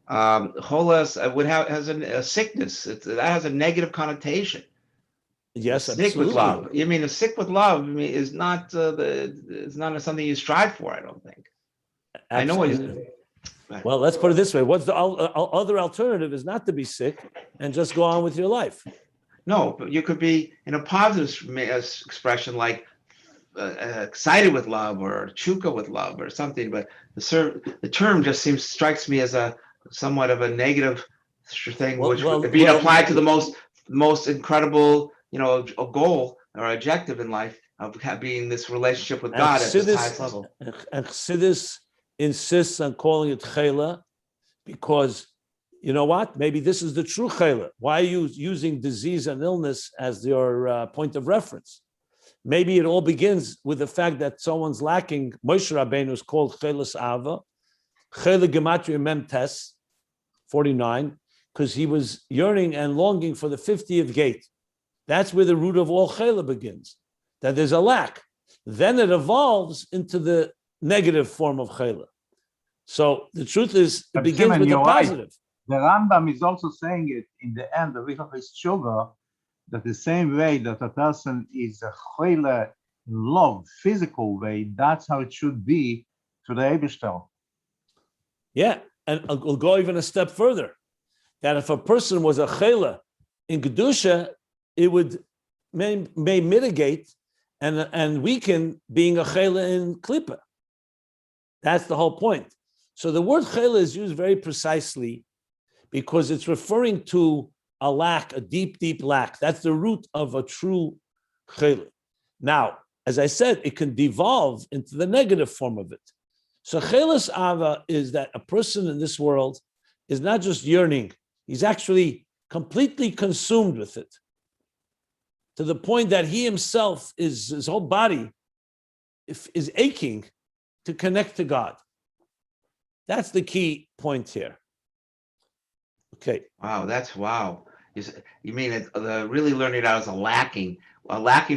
Cholas has a sickness. That has a negative connotation. Yes, sick absolutely. With love. I mean, a sick with love is not it's not something you strive for. I don't think. Absolutely. I know. Well, let's put it this way: what's the other alternative? Is not to be sick and just go on with your life. No, but you could be in a positive expression like excited with love or chuka with love or something. But the term just strikes me as a somewhat of a negative thing, being applied to the most incredible, a goal or objective in life of being this relationship with God at the highest level. And Chassidus insists on calling it chayla because, you know what? Maybe this is the true chayla. Why are you using disease and illness as your point of reference? Maybe it all begins with the fact that someone's lacking. Moshe Rabbeinu is called chaylas ava, chayla gematria mem tes, 49, because he was yearning and longing for the 50th gate. That's where the root of all chayla begins, that there's a lack. Then it evolves into the negative form of chayla. So the truth is, it begins with the positive. Right. The Rambam is also saying it in the end of his Shiur, that the same way that a person is a chayla in love, physical way, that's how it should be to the Eibishter. Yeah, and I'll go even a step further. That if a person was a chayla in Kedusha, it would may mitigate and weaken being a chayla in Klippa. That's the whole point. So the word chayla is used very precisely because it's referring to a lack, a deep, deep lack. That's the root of a true chayla. Now, as I said, it can devolve into the negative form of it. So chaylas ava is that a person in this world is not just yearning, he's actually completely consumed with it, to the point that he himself his whole body is aching to connect to God. That's the key point here. Okay. Wow, that's wow. You mean really learning it out as a lacking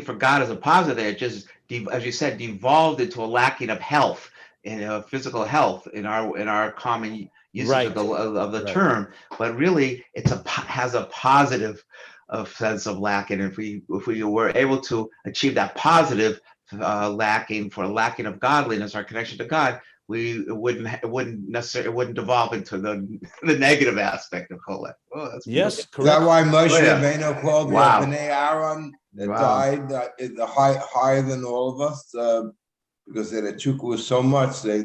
for God as a positive? It just, as you said, devolved into a lacking of health, in physical health in our common usage of the term. But really, has a positive sense of lacking. If we were able to achieve that positive lacking of godliness, our connection to God, it wouldn't devolve into the negative aspect of Cholet. Oh, that's Yes, beautiful. correct. Is that why Moshe Oh, yeah. Rabbeinu called Wow. the Bnei Aaron that Wow. died is higher than all of us? Because the chukwu was so much that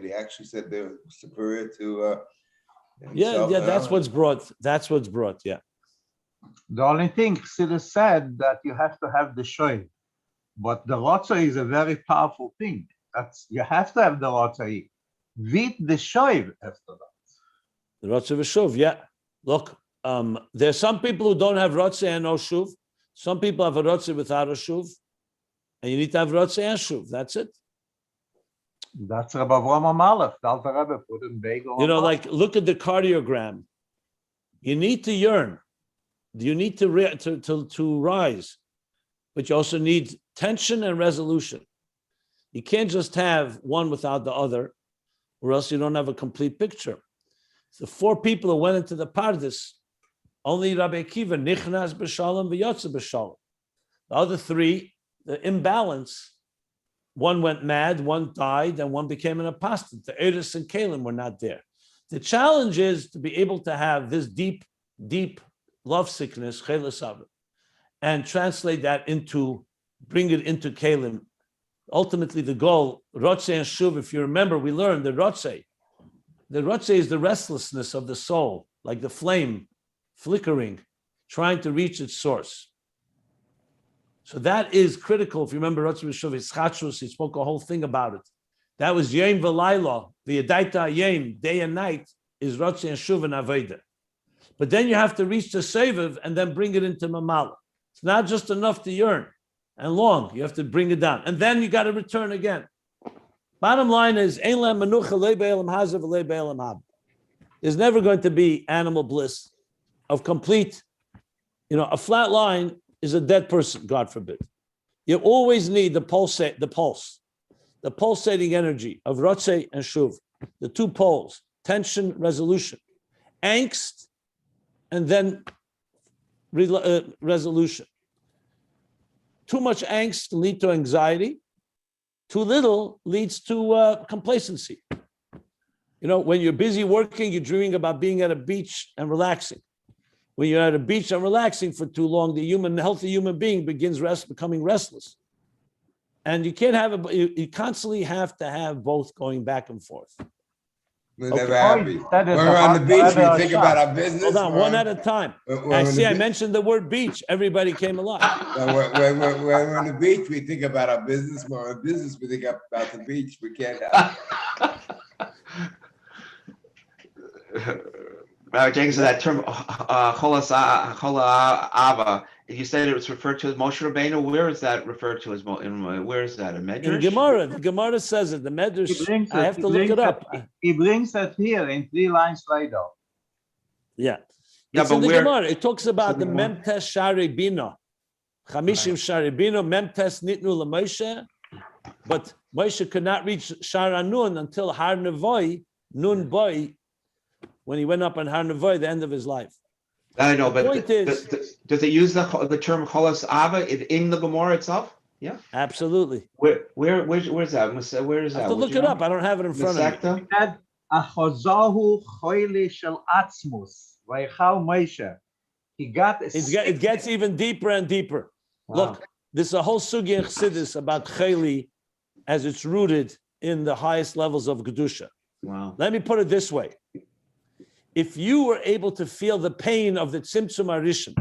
he actually said they were superior to himself. Yeah, that's what's brought. That's what's brought. Yeah. The only thing Chassidus said that you have to have the shoy, but the rotza is a very powerful thing. You have to have the rotza with the shoy after that. The Rotze v'shuv, yeah. Look, there's some people who don't have Rotze and no shuv. Some people have a Rotze without a shuv. And you need to have Rotze and shuv. That's it. That's Rabbi Avraham Malach. The Alter Rebbe put in bagel. You know, like, look at the cardiogram. You need to yearn. You need to rise. But you also need tension and resolution. You can't just have one without the other, or else you don't have a complete picture. The 4 people who went into the Pardes, only Rabbi Akiva, Nichnas b'shalom v'yotze b'shalom. The other 3, the imbalance, one went mad, one died, and one became an apostate. The Eris and Kalim were not there. The challenge is to be able to have this deep, deep love sickness, chelas avim, and translate that bring it into Kalim. Ultimately, the goal, Rotze and Shuv, if you remember, we learned the Rotze. The Rotze is the restlessness of the soul, like the flame flickering, trying to reach its source. So that is critical. If you remember Rotze V'Shuv, Chassidus, he spoke a whole thing about it. That was Yom V'Layla, the Yadaita Yom, day and night, is Rotze and Shuv and Aveda. But then you have to reach the Seviv and then bring it into Mamala. It's not just enough to yearn and long. You have to bring it down. And then you got to return again. Bottom line is, there's never going to be animal bliss of complete, a flat line is a dead person, God forbid. You always need the pulse, the pulsating energy of Rotze and Shuv, the 2 poles, tension, resolution, angst, and then resolution. Too much angst can lead to anxiety. Too little leads to complacency. When you're busy working, you're dreaming about being at a beach and relaxing. When you're at a beach and relaxing for too long, the healthy human being begins becoming restless. And you can't have you constantly have to have both going back and forth. We're never happy. When we're on the beach, we think about our business. Hold on, one at a time. I mentioned the word beach. Everybody came alive. When we're on the beach, we think about our business. When we're on business, we think about the beach. We can't have Jacobson, that term cholas ava, you said it was referred to as Moshe Rabbeinu. Where is that referred to as? Where is that? In Medrash? In Gemara, the Gemara says it. The Medrash. I have to look it up. He brings it here in 3 lines later. Yeah. Yeah, it's but in the where? Gemara. It talks about the Memtes Shari Bina, Chamishim Shari Bina, Memtes Nitnu LaMoshe, but Moshe could not reach Shara Nun until Har Nevoy, Nun Boy, when he went up on Har Nevoy, the end of his life. I know, but point is, does it use the term cholas ava in the Gemara itself? Yeah, absolutely. Where's that? Where is that? I have to look it up. I don't have it in front of me. He got it gets even deeper and deeper. Wow. Look, there's a whole sugya in Chassidus about chayli as it's rooted in the highest levels of Kedusha. Wow. Let me put it this way. If you were able to feel the pain of the tzimtzum harishon,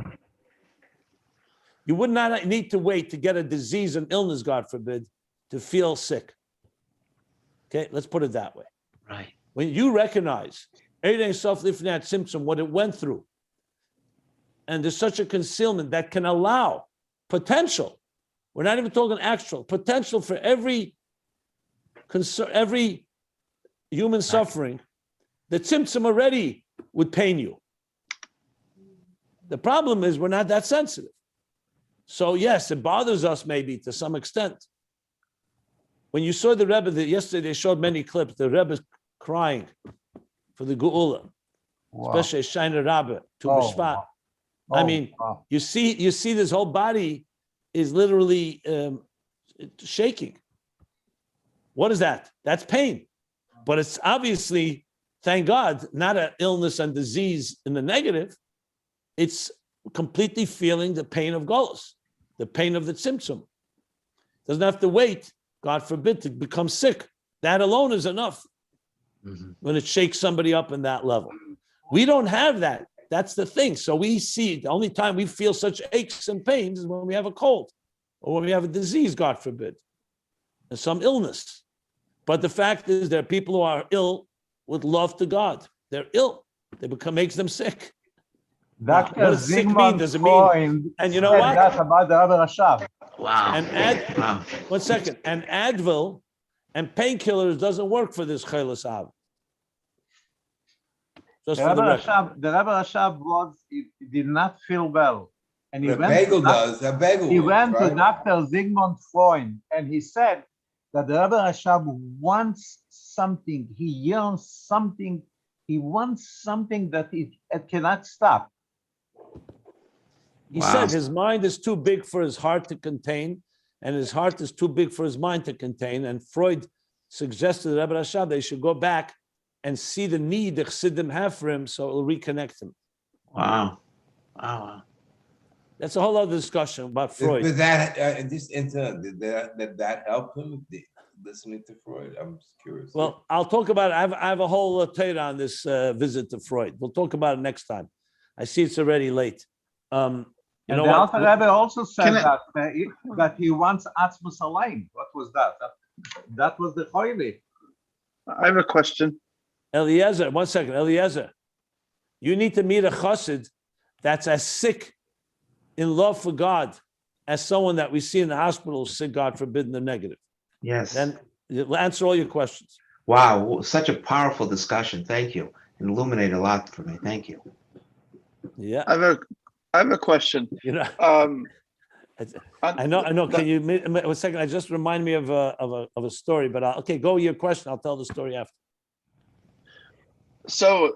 you would not need to wait to get a disease and illness, God forbid, to feel sick. Okay, let's put it that way. Right. When you recognize what it went through, and there's such a concealment that can allow potential, we're not even talking actual, potential for every human suffering the tzimtzum already would pain you. The problem is we're not that sensitive. So yes, it bothers us maybe to some extent. When you saw the Rebbe, yesterday they showed many clips, the Rebbe crying for the Geula, especially Shiner Rabbi, to B'Shvat. I mean, you see this whole body is literally shaking. What is that? That's pain. But it's obviously, thank God, not an illness and disease in the negative. It's completely feeling the pain of Golus, the pain of the Tzimtzum. Doesn't have to wait, God forbid, to become sick. That alone is enough when it shakes somebody up in that level. We don't have that. That's the thing. So we see the only time we feel such aches and pains is when we have a cold or when we have a disease, God forbid, and some illness. But the fact is there are people who are ill with love to God. They're ill. Makes them sick. What does sick mean? Does it mean? And you know what? That's about the Rabbi Rashab. Wow. And 1 second. And Advil and painkillers doesn't work for this Chelas Av. Just The Rabbi Rashab he did not feel well. And he went to Dr. Sigmund Freud, and he said that the Rabbi Rashab wants something. He yearns something. He wants something that it cannot stop. He said his mind is too big for his heart to contain, and his heart is too big for his mind to contain. And Freud suggested to Rabbi Rashab they should go back and see the need the Chassidim have for him, so it will reconnect him. Wow. That's a whole other discussion about Freud. But that, this internet, did that help him? Listening to Freud? I'm curious. Well, I'll talk about it. I have a whole Torah on this visit to Freud. We'll talk about it next time. I see it's already late. You know the what? Alter Rebbe also said that he wants Atzmus Alayim. What was that? That was the Choili. I have a question. Eliezer, 1 second. Eliezer, you need to meet a chassid that's as sick in love for God as someone that we see in the hospital sick, God forbid, in the negative. Yes. Then you'll answer all your questions. Wow, such a powerful discussion. Thank you. It illuminated a lot for me. Thank you. Yeah. I have a question. You know, I know. Can you 1 second? I just remind me of a story, but okay, go with your question. I'll tell the story after. So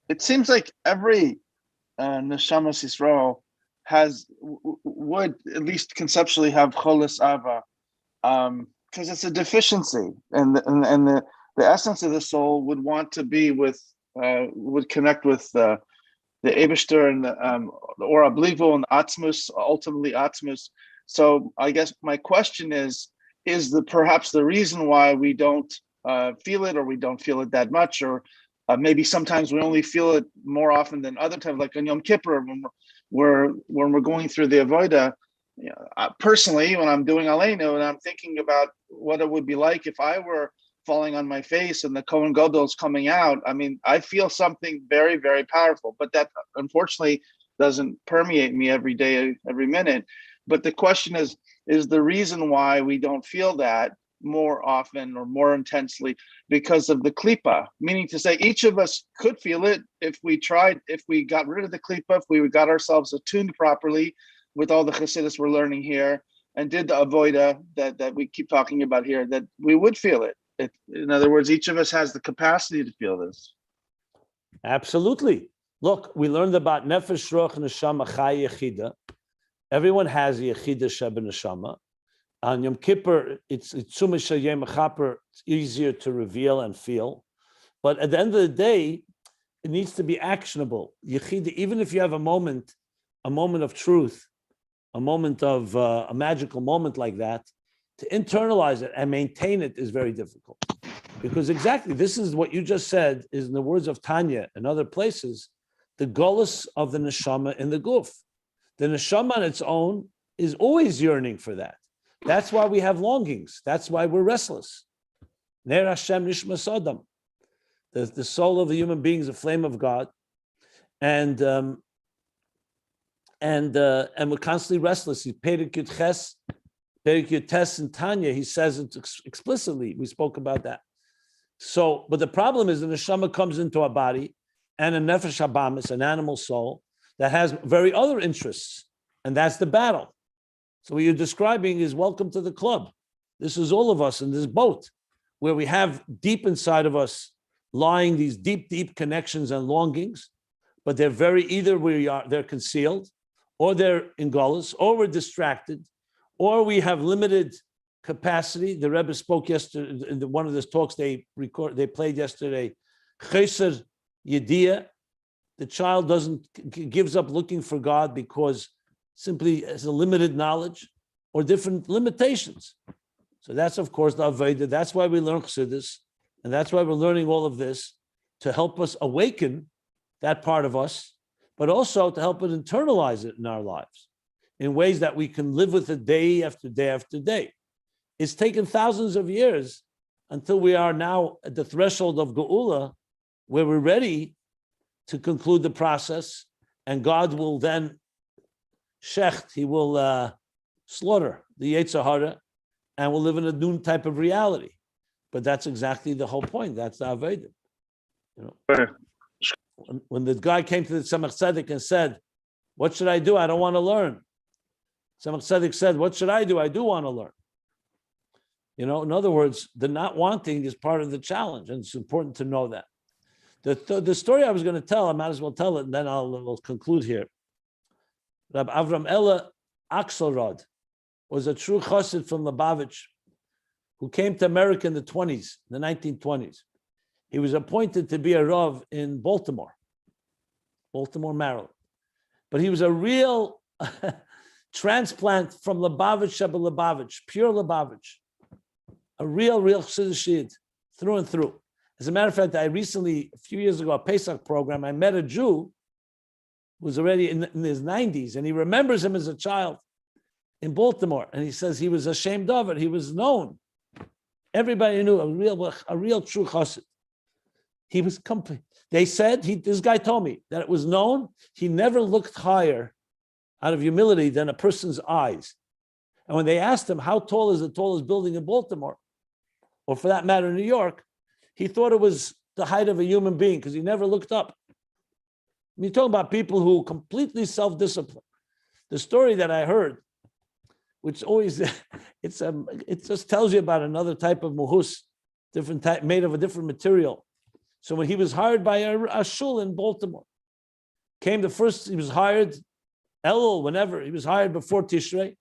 it seems like every Neshamas Yisrael would at least conceptually have Cholas Ava, because it's a deficiency, and the essence of the soul would want to be would connect with the Eibishter and the Ora Blivu and Atzmus, ultimately Atzmus. So I guess my question is perhaps the reason why we don't feel it, or we don't feel it that much, or maybe sometimes we only feel it more often than other times, like on Yom Kippur when we're going through the Avodah. You know, personally, when I'm doing Aleinu and I'm thinking about what it would be like if I were falling on my face and the Kohen Gadol is coming out, I mean, I feel something very, very powerful, but that unfortunately doesn't permeate me every day, every minute. But the question is the reason why we don't feel that more often or more intensely because of the klipa, meaning to say each of us could feel it if we tried, if we got rid of the klipa, if we got ourselves attuned properly with all the Chassidus we're learning here and did the avoida that we keep talking about here, that we would feel it. In other words, each of us has the capacity to feel this. Absolutely. Look, we learned about Nefesh, Ruach, Neshama, Chai, Yechida. Everyone has Yechida, Sheba, Neshama. On Yom Kippur, it's easier to reveal and feel. But at the end of the day, it needs to be actionable. Yechida, even if you have a moment of truth, a moment of a magical moment like that, to internalize it and maintain it is very difficult. Because exactly, this is what you just said, is in the words of Tanya and other places, the golus of the neshama in the guf. The neshama on its own is always yearning for that. That's why we have longings. That's why we're restless. Ner Hashem nishmas adam. The soul of the human being is a flame of God. And we're constantly restless. He Perek Yud Ches, Perek Yud Tes in Tanya, he says it explicitly. We spoke about that. So, but the problem is the neshama comes into a body and a nefesh habamis, an animal soul, that has very other interests. And that's the battle. So what you're describing is welcome to the club. This is all of us in this boat, where we have deep inside of us lying these deep, deep connections and longings, but they're they're concealed, or they're in gullus, or we're distracted, or we have limited capacity. The Rebbe spoke yesterday in one of the talks they played yesterday. Chesed Yediyah, the child gives up looking for God because simply has a limited knowledge or different limitations. So that's, of course, the Aveda. That's why we learn Chassidus, and that's why we're learning all of this, to help us awaken that part of us, but also to help it internalize it in our lives in ways that we can live with it day after day after day. It's taken thousands of years until we are now at the threshold of Geula, where we're ready to conclude the process, and God will then shecht, he will slaughter the Yetzer Hara, and we'll live in a new type of reality. But that's exactly the whole point. That's the Aveda. When the guy came to the Tzemach Tzedek and said, "What should I do? I don't want to learn." Tzemach Tzedek said, "What should I do? I do want to learn." In other words, the not wanting is part of the challenge, and it's important to know that. The story I was going to tell, I might as well tell it, and then we'll conclude here. Rabbi Avram Ella Axelrod was a true chassid from Lubavitch who came to America in the 1920s. He was appointed to be a Rav in Baltimore, Maryland. But he was a real transplant from Lubavitch, pure Lubavitch. A real Chassidus through and through. As a matter of fact, I recently, a few years ago, a Pesach program, I met a Jew who was already in his 90s, and he remembers him as a child in Baltimore. And he says he was ashamed of it. He was known. Everybody knew a real true chassid. He was complete. They said, this guy told me that it was known, he never looked higher out of humility than a person's eyes. And when they asked him, how tall is the tallest building in Baltimore, or for that matter, New York, he thought it was the height of a human being because he never looked up. You're talking about people who completely self-disciplined. The story that I heard, which always, it just tells you about another type of muhus, different type, made of a different material. So when he was hired by a shul in Baltimore, he was hired, Elul, whenever, he was hired before Tishrei,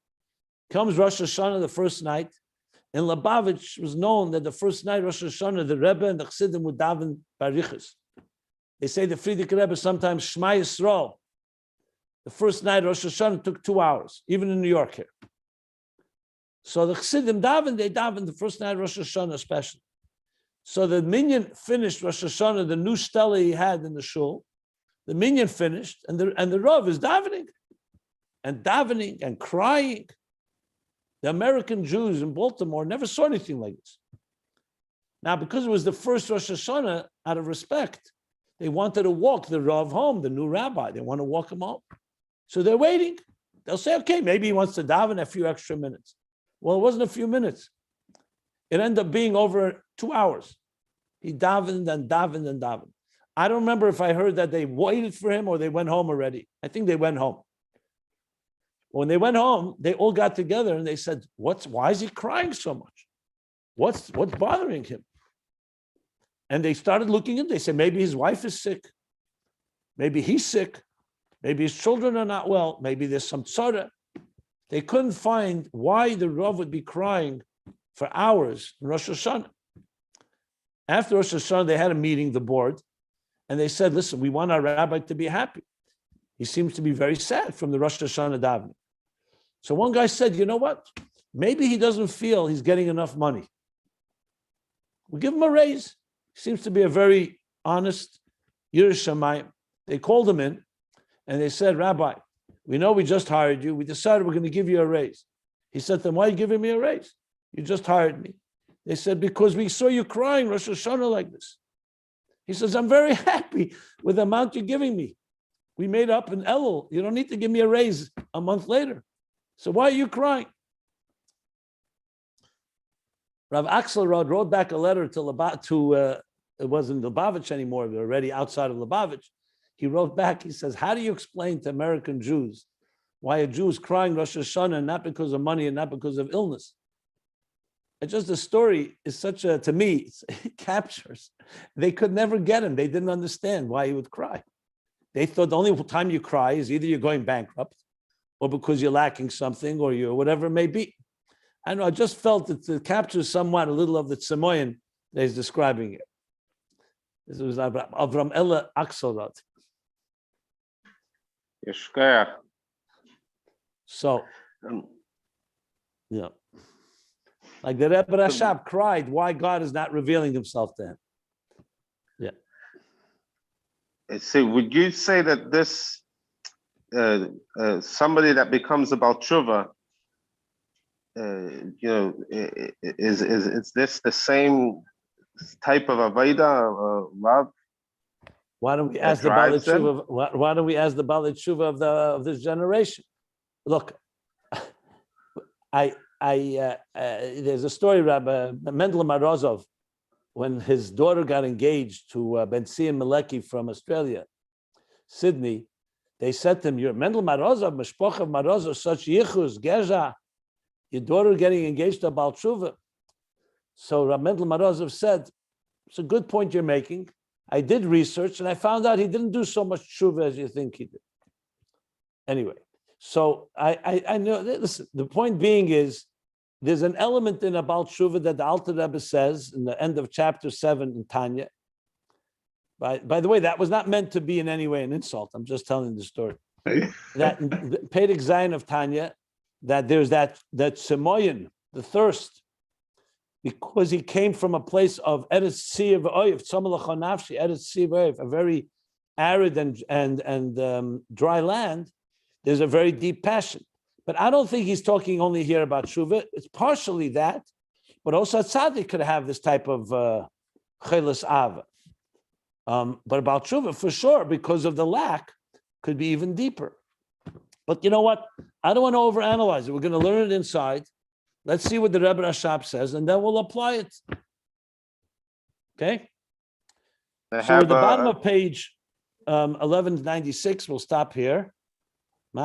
comes Rosh Hashanah the first night. In Lubavitch, it was known that the first night Rosh Hashanah, the Rebbe and the Chassidim would daven barichas. They say the Frierdiker Rebbe sometimes Shema Yisrael. The first night Rosh Hashanah took 2 hours, even in New York here. So the Chassidim they daven the first night Rosh Hashanah especially. So the minyan finished Rosh Hashanah, the new stela he had in the shul. The minyan finished, and the Rav is davening and crying. The American Jews in Baltimore never saw anything like this. Now, because it was the first Rosh Hashanah, out of respect, they wanted to walk the Rav home, the new rabbi. They want to walk him home. So they're waiting. They'll say, okay, maybe he wants to daven a few extra minutes. Well, it wasn't a few minutes. It ended up being over 2 hours. He davened and davened and davened. I don't remember if I heard that they waited for him or they went home already. I think they went home. When they went home, they all got together and they said, why is he crying so much? What's bothering him? And they started looking at it. They said, maybe his wife is sick. Maybe he's sick. Maybe his children are not well. Maybe there's some tzara. They couldn't find why the Rav would be crying for hours in Rosh Hashanah. After Rosh Hashanah, they had a meeting, the board, and they said, listen, we want our rabbi to be happy. He seems to be very sad from the Rosh Hashanah davening. So one guy said, you know what? Maybe he doesn't feel he's getting enough money. We'll give him a raise. He seems to be a very honest Yireh Shamayim. They called him in and they said, Rabbi, we know we just hired you. We decided we're going to give you a raise. He said to them, why are you giving me a raise? You just hired me. They said, because we saw you crying Rosh Hashanah like this. He says, I'm very happy with the amount you're giving me. We made up in Elul. You don't need to give me a raise a month later. So why are you crying? Rav Axelrod wrote back a letter to it wasn't Lubavitch anymore, but already outside of Lubavitch. He wrote back, he says, how do you explain to American Jews why a Jew is crying Rosh Hashanah, not because of money and not because of illness? It's just the story is to me, it captures. They could never get him. They didn't understand why he would cry. They thought the only time you cry is either you're going bankrupt or because you're lacking something or you're whatever it may be. I know, I just felt that it captures somewhat a little of the Tzemoyin that he's describing here. This was Avram Ella Axelrod. So, yeah. Like the Rebbe Rashab cried why God is not revealing himself to him. Yeah. So would you say that this, somebody that becomes about tshuva, is this the same type of Avaida, love? Why don't we ask the Baalei Tshuva? Why don't we ask the Baalei Tshuva of this generation? Look, there's a story, Rabbi Mendel Marozov, when his daughter got engaged to Ben Sion Maleki from Australia, Sydney. They said to him, "You're Mendel Marozov, Mishpocha Marozov, such yichus gerza. Your daughter getting engaged to a Baal Tshuva." So Rabbi Mendel Marozov said, "It's a good point you're making. I did research and I found out he didn't do so much tshuva as you think he did." Anyway, so I know. Listen, the point being is there's an element in a Baal Tshuva that the Alter Rebbe says in the end of chapter 7 in Tanya. By the way, that was not meant to be in any way an insult. I'm just telling the story. That Perek Zayin of Tanya, that there's that Semoyin, the thirst, because he came from a place of Eretz Siv Oyev, Tzomel Nafshi, Eretz Siv Oyev, a very arid and dry land. There's a very deep passion. But I don't think he's talking only here about Shuvah. It's partially that, but also a tzaddik could have this type of chelas ava. But about Shuvah, for sure, because of the lack, could be even deeper. But you know what? I don't want to overanalyze it. We're going to learn it inside. Let's see what the Rebbe Rashab says, and then we'll apply it. Okay? So at the bottom of page 1196, we'll stop here.